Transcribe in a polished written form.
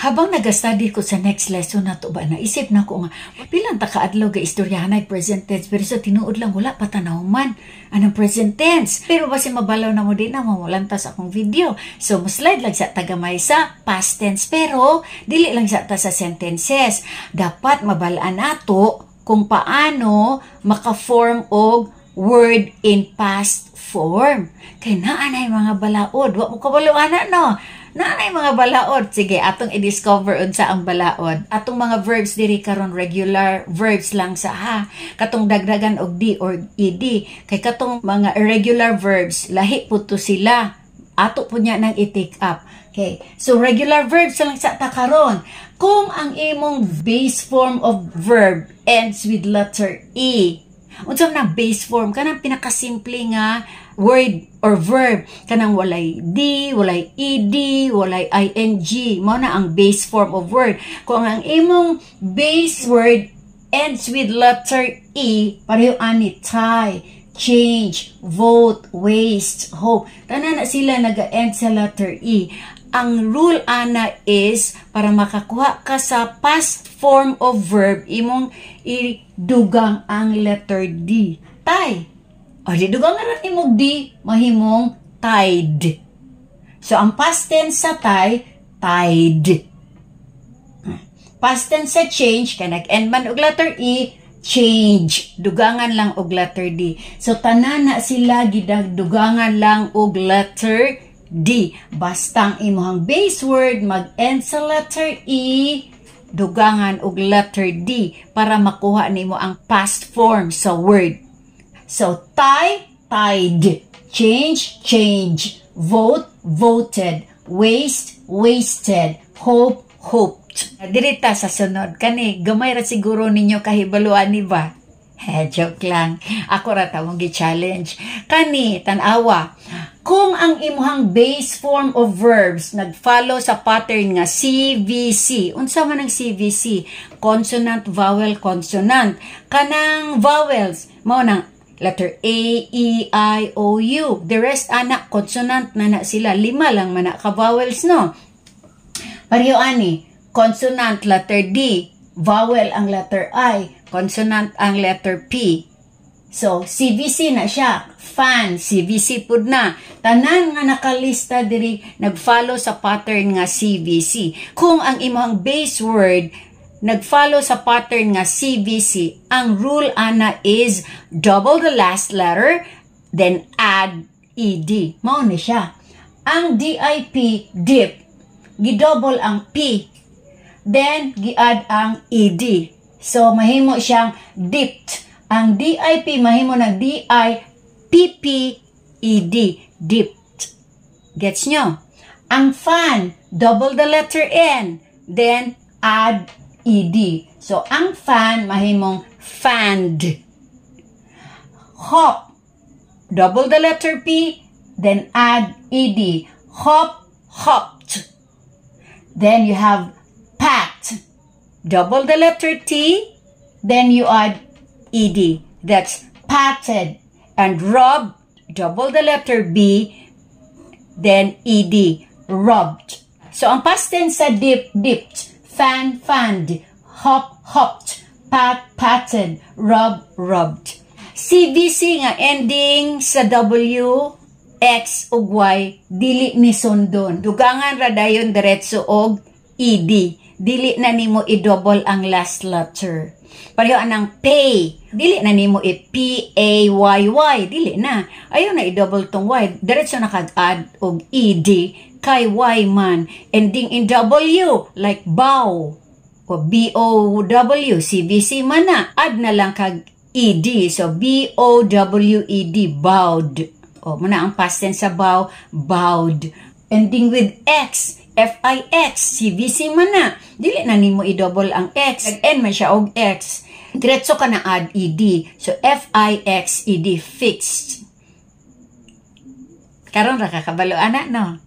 Habang nag-study ko sa next lesson na to ba, naisip na ko nga, bilang takaadlaw ga istoryahanay present tense, pero sa tinuod lang wala patanaw man anong present tense. Pero basi mabalaw na mo din na mawalantas akong video. So, slide lang sa tagamay sa past tense, pero dili lang sa ta sa sentences. Dapat mabalaan nato kung paano maka-form og word in past form. Kaya naanay mga balaod. Wa mo kabaloan no? Naanay mga balaod. Sige, atong i-discover unsa ang balaod. Atong mga verbs diri karon regular verbs lang sa ha. Katong dagdagan og di or ed. Kay katong mga irregular verbs, lahi po to sila. Ato po niya nang i-take up. Okay. So, regular verbs lang sa takaron. Kung ang imong base form of verb ends with letter E, unsa man ang base form, kanang pinakasimple nga word or verb, kanang walay D, walay ED, walay ING, mao na ang base form of word. Kung ang imong base word ends with letter E, pareho ani tie, change, vote, waste, hope. Tanan na sila naga-end sa letter E. Ang rule ana is, para makakuha ka sa past form of verb, imong idugang ang letter D. Tie. O, di dugang nga rin imong D, mahimong tied. So, ang past tense sa tie, tied. Past tense sa change, kaya nag-end man og letter E, change. Dugangan lang og letter D. So, tanan na sila gidagdugangan lang og letter D. Bastang imong base word mag-end sa letter E, dugangan og letter D para makuha nimo ang past form sa word. So, tie, tied. Change, change. Vote, voted. Waste, wasted. Hope, hoped. Dirita sa sunod. Kani, gamay ra siguro ninyo kahibaluan ni ba? Joke lang. Ako ra ta mong gi-challenge. Kani, tanawa. Kung ang imuhang base form of verbs nag-follow sa pattern nga CVC. Unsa man ang CVC? Consonant, vowel, consonant. Kanang vowels, mao nang letter A, E, I, O, U. The rest, anak, consonant na sila. 5 lang man ka vowels, no? Pareho ani, consonant, letter D. Vowel ang letter I. Consonant ang letter P. So, CVC na siya. Fan, CVC pud na. Tanan nga nakalista diri, nag-follow sa pattern nga CVC. Kung ang imong base word nag-follow sa pattern nga CVC, ang rule ana is double the last letter, then add ED. Mao ni siya. Ang DIP, dip, gidouble ang P, then gi-add ang ED. So, mahimo siyang dipped. Ang DIP, mahimo na DIPPED, dipped. Gets nyo? Ang fan, double the letter N, then add ED. So, ang fan, mahimong fanned. Hop, double the letter P, then add ED. Hop, hopped. Then you have pat, double the letter T, then you add ED. That's patted. And rub, double the letter B, then ED, rubbed. So, ang past tense sa dip, dipped. Fan, fanned, hop, hopped, pat, patted, rub, rubbed. CVC nga ending sa W, X, ug Y, dili ni sundon. Dugangan ra dayon diretso og ED. Dili na nimo i-double ang last letter. Pareho anang pay. Dili na nimo i-P-A-Y-Y. Dili na. Ayaw na i-double tong Y. Diretso na kag-add og ED. Kay Y man, ending in W, like bow, o B-O-W, CVC man na, add na lang kag ED, so B-O-W-E-D, bowed. O, muna ang past tense sa bow, bowed. Ending with X, F-I-X, CVC man na, dili na nimo i-double ang X, nag-end man siya og X, diretso ka na add ED, so F-I-X-E-D, fixed. Karon ra kakabalo ana, no?